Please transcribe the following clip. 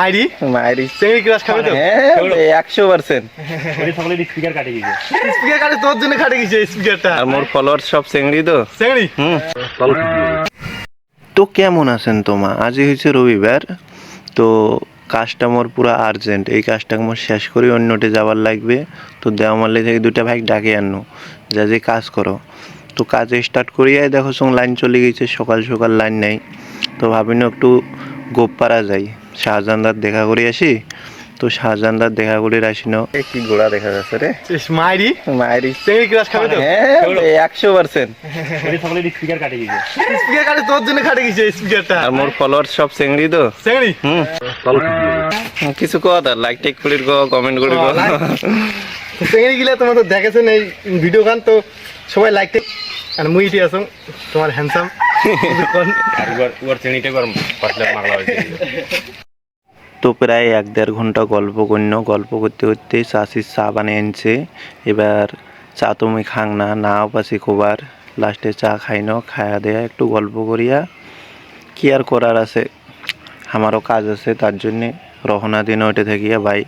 মাইরি মায়েরি চিংড়ি ক্রাশ খাবে তো? হ্যাঁ 100%। স্পিকার কাটে তোর জন্য কাটে গেছে স্পিকারটা। আর মোর ফলোয়ার সব চিংড়ি তো। চিংড়ি তো কেমন আছেন তোমা? আজই হয়েছে রবিবার, তো কাজটা মোর পুরো আর্জেন্ট। এই কাজটা মোর শেষ করে অন্যটে যাবার লাগবে। তো দেওয়ামাল্লি থেকে দুটা ভাই ডাকে আনো যা যে কাজ করো। তো কাজে স্টার্ট করিয়াই দেখো সঙ্গ লাইন চলে গেছে, সকাল সকাল লাইন নেই। তো ভাবিনি একটু গোপারা যাই, শাহজাহানদার দেখা করে আসি। তো শাহজাহানদার দেখা করে আসি না, কি ঘোড়া দেখা যাচ্ছে রে। মাইরি মায়েরি চিংড়ি ক্রাশ খাবে তো? হ্যাঁ 100%। স্পিকার কাটে তোর জন্য কাটে গেছে স্পিকারটা। আর মোর ফলোয়ার সব চিংড়ি তো। চিংড়ি কিছু কথা লাইক টেক করে কমেন্ট করে চিংড়ি গিলা তোমার তো দেখেছেন এই ভিডিও গান, তো সবাই লাইক টেক আর মুইটি আছো তোমার হ্যান্ডসাম। তো প্রায় 1-1.5 ঘন্টা গল্প করতে করতে চাষির চা বানিয়ে আনছে। এবার চা তুমি খাং না নাও পাশি খোবার, লাস্টে চা খাই ন, খায়া দেয়া একটু গল্প করিয়া কি আর করার আছে, আমারও কাজ আছে। তার জন্যে রহনা দিন ওইটা থাকিয়া ভাই